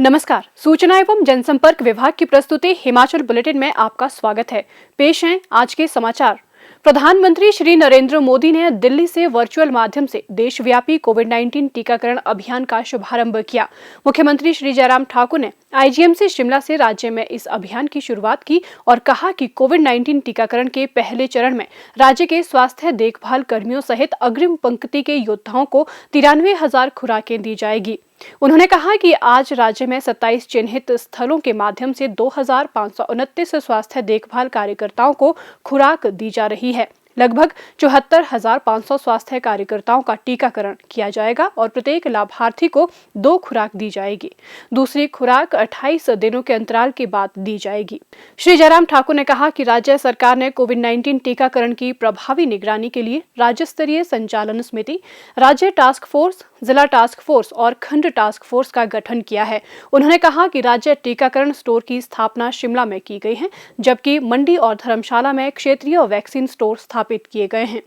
नमस्कार, सूचना एवं जनसंपर्क विभाग की प्रस्तुति हिमाचल बुलेटिन में आपका स्वागत है। पेश हैं आज के समाचार। प्रधानमंत्री श्री नरेंद्र मोदी ने दिल्ली से वर्चुअल माध्यम से देशव्यापी कोविड-19 टीकाकरण अभियान का शुभारंभ किया। मुख्यमंत्री श्री जयराम ठाकुर ने आईजीएमसी शिमला से राज्य में इस अभियान की शुरुआत की और कहा कि कोविड-19 टीकाकरण के पहले चरण में राज्य के स्वास्थ्य देखभाल कर्मियों सहित अग्रिम पंक्ति के योद्धाओं को 93,000 खुराकें दी जाएगी। उन्होंने कहा कि आज राज्य में 27 चिन्हित स्थलों के माध्यम से 2,529 स्वास्थ्य देखभाल कार्यकर्ताओं को खुराक दी जा रही है। लगभग 74,500 स्वास्थ्य कार्यकर्ताओं का टीकाकरण किया जाएगा और प्रत्येक लाभार्थी को 2 खुराक दी जाएगी। दूसरी खुराक 28 दिनों के अंतराल के बाद दी जाएगी। श्री जयराम ठाकुर ने कहा कि राज्य सरकार ने कोविड-19 टीकाकरण की प्रभावी निगरानी के लिए राज्य स्तरीय संचालन समिति, राज्य टास्क फोर्स, जिला टास्क फोर्स और खंड टास्क फोर्स का गठन किया है। उन्होंने कहा कि राज्य टीकाकरण स्टोर की स्थापना शिमला में की गई है, जबकि मंडी और धर्मशाला में क्षेत्रीय वैक्सीन स्टोर स्थापित किए गए हैं।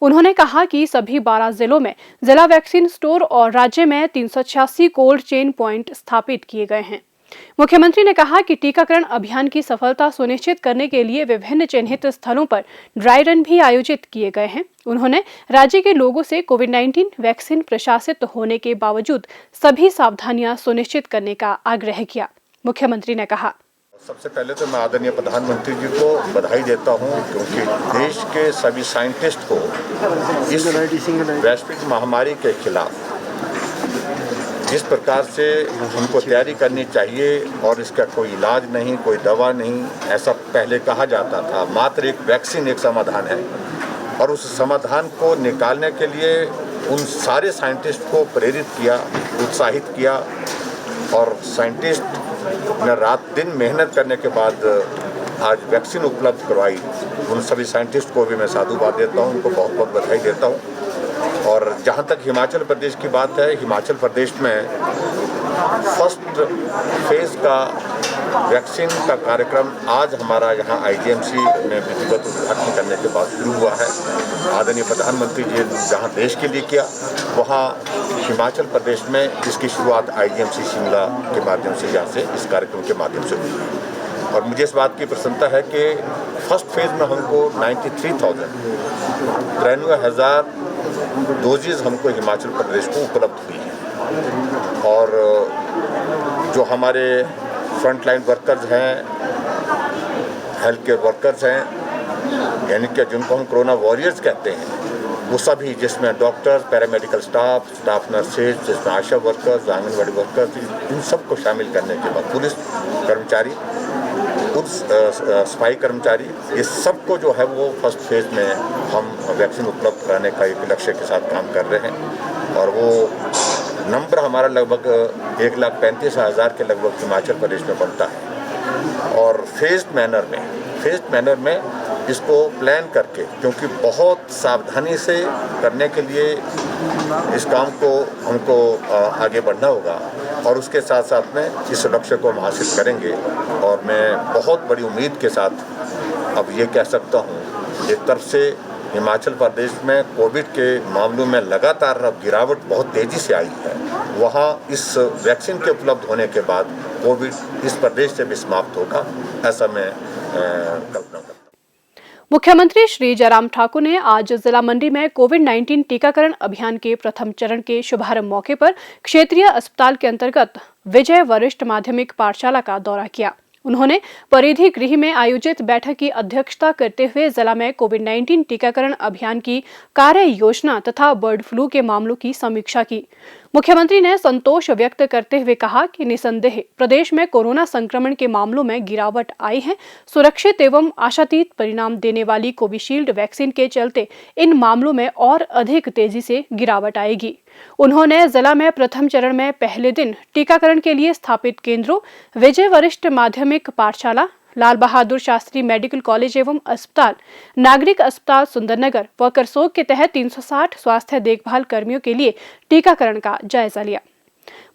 उन्होंने कहा कि सभी 12 जिलों में जिला वैक्सीन स्टोर और राज्य में 386 कोल्ड चेन प्वाइंट स्थापित किए गए हैं। मुख्यमंत्री ने कहा कि टीकाकरण अभियान की सफलता सुनिश्चित करने के लिए विभिन्न चिन्हित स्थलों पर ड्राई रन भी आयोजित किए गए हैं। उन्होंने राज्य के लोगों से कोविड-19 वैक्सीन प्रशासित होने के बावजूद सभी सावधानियां सुनिश्चित करने का आग्रह किया। मुख्यमंत्री ने कहा, सबसे पहले तो मैं आदरणीय प्रधानमंत्री जी को बधाई देता हूं, क्योंकि देश के सभी साइंटिस्ट को इस वैश्विक महामारी के खिलाफ जिस प्रकार से उनको तैयारी करनी चाहिए और इसका कोई इलाज नहीं, कोई दवा नहीं, ऐसा पहले कहा जाता था। मात्र एक वैक्सीन एक समाधान है और उस समाधान को निकालने के लिए उन सारे साइंटिस्ट को प्रेरित किया, उत्साहित किया और साइंटिस्ट ने रात दिन मेहनत करने के बाद आज वैक्सीन उपलब्ध करवाई। उन सभी साइंटिस्ट को भी मैं साधुवाद देता हूँ, उनको बहुत बहुत बधाई देता हूँ। और जहाँ तक हिमाचल प्रदेश की बात है, हिमाचल प्रदेश में फर्स्ट फेज का वैक्सीन का कार्यक्रम आज हमारा यहाँ आईजीएमसी में विधिवत उद्घाटन करने के बाद शुरू हुआ है। आदरणीय प्रधानमंत्री जी जहाँ देश के लिए किया, वहाँ हिमाचल प्रदेश में इसकी शुरुआत आईजीएमसी शिमला के माध्यम से, यहाँ से इस कार्यक्रम के माध्यम से हुई। और मुझे इस बात की प्रसन्नता है कि फर्स्ट फेज में हमको 93,000 डोजेज हमको हिमाचल प्रदेश को उपलब्ध हुई है। और जो हमारे फ्रंटलाइन वर्कर्स हैं, हेल्थ केयर वर्कर्स हैं, यानी कि जिनको हम कोरोना वॉरियर्स कहते हैं, वो सभी, जिसमें डॉक्टर्स, पैरामेडिकल स्टाफ नर्सेज, जिसमें आशा वर्कर्स, आंगनबाड़ी वर्कर्स, इन सबको शामिल करने के बाद पुलिस कर्मचारी, सफाई कर्मचारी, ये सबको जो है वो फर्स्ट फेज में हम वैक्सीन उपलब्ध कराने का एक लक्ष्य के साथ काम कर रहे हैं। और वो नंबर हमारा लगभग 1,35,000 के लगभग हिमाचल प्रदेश में बनता है। और फेज्ड मैनर में इसको प्लान करके, क्योंकि बहुत सावधानी से करने के लिए इस काम को हमको आगे बढ़ना होगा और उसके साथ साथ में इस लक्ष्य को हम हासिल करेंगे। और मैं बहुत बड़ी उम्मीद के साथ अब ये कह सकता हूँ, एक तरफ से हिमाचल प्रदेश में कोविड के मामलों में लगातार अब गिरावट बहुत तेज़ी से आई है, वहाँ इस वैक्सीन के उपलब्ध होने के बाद कोविड इस प्रदेश से भी समाप्त होगा, ऐसा मैं कल्पना करता हूँ। मुख्यमंत्री श्री जयराम ठाकुर ने आज जिला मंडी में कोविड-19 टीकाकरण अभियान के प्रथम चरण के शुभारंभ मौके पर क्षेत्रीय अस्पताल के अंतर्गत विजय वरिष्ठ माध्यमिक पाठशाला का दौरा किया। उन्होंने परिधि गृह में आयोजित बैठक की अध्यक्षता करते हुए जिला में कोविड-19 टीकाकरण अभियान की कार्य योजना तथा बर्ड फ्लू के मामलों की समीक्षा की। मुख्यमंत्री ने संतोष व्यक्त करते हुए कहा कि निसंदेह प्रदेश में कोरोना संक्रमण के मामलों में गिरावट आई है। सुरक्षित एवं आशातीत परिणाम देने वाली कोविशील्ड वैक्सीन के चलते इन मामलों में और अधिक तेजी से गिरावट आएगी। उन्होंने जिला में प्रथम चरण में पहले दिन टीकाकरण के लिए स्थापित केंद्रों विजय वरिष्ठ माध्यमिक पाठशाला, लाल बहादुर शास्त्री मेडिकल कॉलेज एवं अस्पताल, नागरिक अस्पताल सुंदरनगर व करसोग के तहत 360 स्वास्थ्य देखभाल कर्मियों के लिए टीकाकरण का जायजा लिया।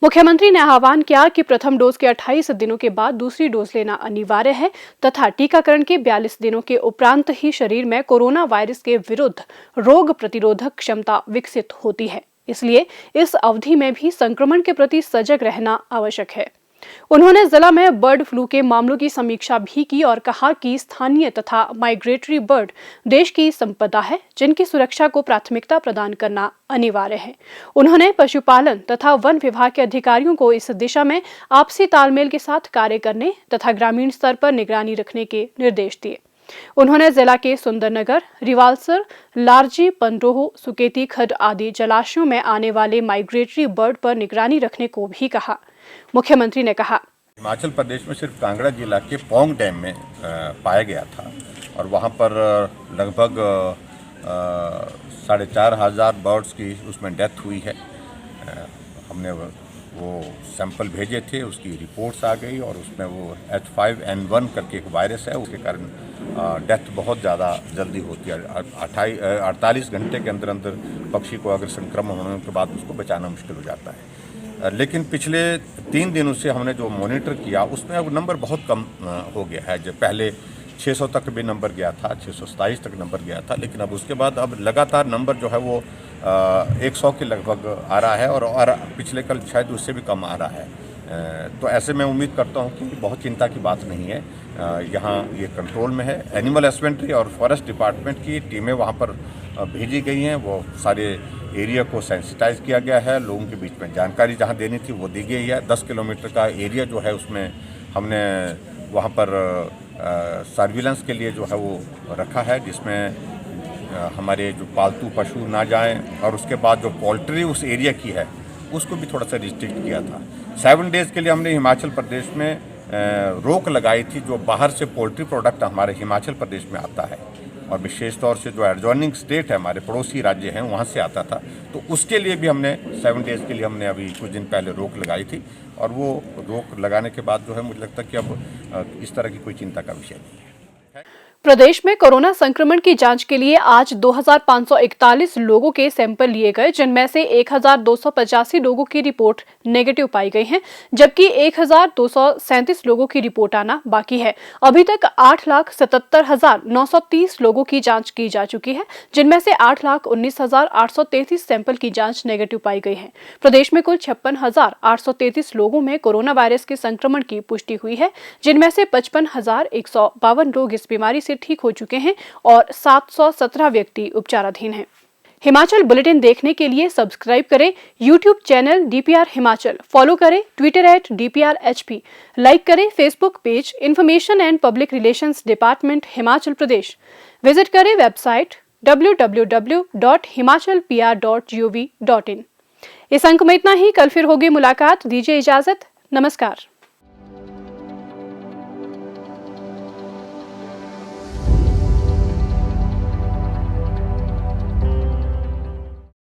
मुख्यमंत्री ने आह्वान किया कि प्रथम डोज के 28 दिनों के बाद दूसरी डोज लेना अनिवार्य है तथा टीकाकरण के 42 दिनों के उपरांत ही शरीर में कोरोना वायरस के विरुद्ध रोग प्रतिरोधक क्षमता विकसित होती है। इसलिए इस अवधि में भी संक्रमण के प्रति सजग रहना आवश्यक है। उन्होंने जिला में बर्ड फ्लू के मामलों की समीक्षा भी की और कहा कि स्थानीय तथा माइग्रेटरी बर्ड देश की संपदा है, जिनकी सुरक्षा को प्राथमिकता प्रदान करना अनिवार्य है। उन्होंने पशुपालन तथा वन विभाग के अधिकारियों को इस दिशा में आपसी तालमेल के साथ कार्य करने तथा ग्रामीण स्तर पर निगरानी रखने के निर्देश दिए। उन्होंने जिला के सुंदरनगर, रिवालसर, लारजी, पंडोह, सुकेती खड्ड आदि जलाशयों में आने वाले माइग्रेटरी बर्ड पर निगरानी रखने को भी कहा। मुख्यमंत्री ने कहा, हिमाचल प्रदेश में सिर्फ कांगड़ा जिला के पौंग डैम में पाया गया था और वहाँ पर लगभग 4,500 बर्ड्स की उसमें डेथ हुई है। हमने वो सैंपल भेजे थे, उसकी रिपोर्ट्स आ गई और उसमें वो H5N1 करके एक वायरस है, उसके कारण डेथ बहुत ज़्यादा जल्दी होती है। 48 घंटे के अंदर अंदर पक्षी को अगर संक्रमण होने के बाद उसको बचाना मुश्किल हो जाता है। लेकिन पिछले 3 दिनों से हमने जो मॉनिटर किया उसमें अब नंबर बहुत कम हो गया है। जब पहले 600 तक भी नंबर गया था, 627 तक नंबर गया था, लेकिन अब उसके बाद अब लगातार नंबर जो है वो 100 के लगभग आ रहा है और पिछले कल शायद उससे भी कम आ रहा है। तो ऐसे में उम्मीद करता हूँ कि बहुत चिंता की बात नहीं है। यहाँ ये कंट्रोल में है। एनिमल हस्बेंड्री और फॉरेस्ट डिपार्टमेंट की टीमें वहाँ पर भेजी गई हैं। वो सारे एरिया को सेंसिटाइज किया गया है। लोगों के बीच में जानकारी जहाँ देनी थी वो दी गई है। 10 किलोमीटर का एरिया जो है उसमें हमने वहाँ पर सर्विलेंस के लिए जो है वो रखा है, जिसमें हमारे जो पालतू पशु ना जाएं और उसके बाद जो पोल्ट्री उस एरिया की है उसको भी थोड़ा सा रिस्ट्रिक्ट किया था। 7 डेज़ के लिए हमने हिमाचल प्रदेश में रोक लगाई थी। जो बाहर से पोल्ट्री प्रोडक्ट हमारे हिमाचल प्रदेश में आता है और विशेष तौर से जो एडजॉइनिंग स्टेट है, हमारे पड़ोसी राज्य हैं, वहाँ से आता था, तो उसके लिए भी हमने 7 डेज़ के लिए हमने अभी कुछ दिन पहले रोक लगाई थी और वो रोक लगाने के बाद जो है मुझे लगता है कि अब इस तरह की कोई चिंता का विषय नहीं है। प्रदेश में कोरोना संक्रमण की जांच के लिए आज 2,541 लोगों के सैंपल लिए गए, जिनमें से 1,285 लोगों की रिपोर्ट नेगेटिव पाई गई है, जबकि 1,237 लोगों की रिपोर्ट आना बाकी है। अभी तक 8,77,930 लोगों की जांच की जा चुकी है, जिनमें से 8,19,833 सैंपल की जांच नेगेटिव पाई गई है। प्रदेश में कुल 56,833 लोगों में कोरोना वायरस के संक्रमण की पुष्टि हुई है, जिनमें से 55,152 लोग इस बीमारी से ठीक हो चुके हैं और 717 व्यक्ति उपचाराधीन हैं। हिमाचल बुलेटिन देखने के लिए सब्सक्राइब करें YouTube channel DPR Himachal, follow करें ट्विटर @DPRHP, लाइक करें Facebook page information and public relations department Himachal Pradesh, visit करें वेबसाइट www.himachalpr.gov.in। इस अंक में इतना ही। कल फिर होगी मुलाकात। दीजिए इजाजत। नमस्कार।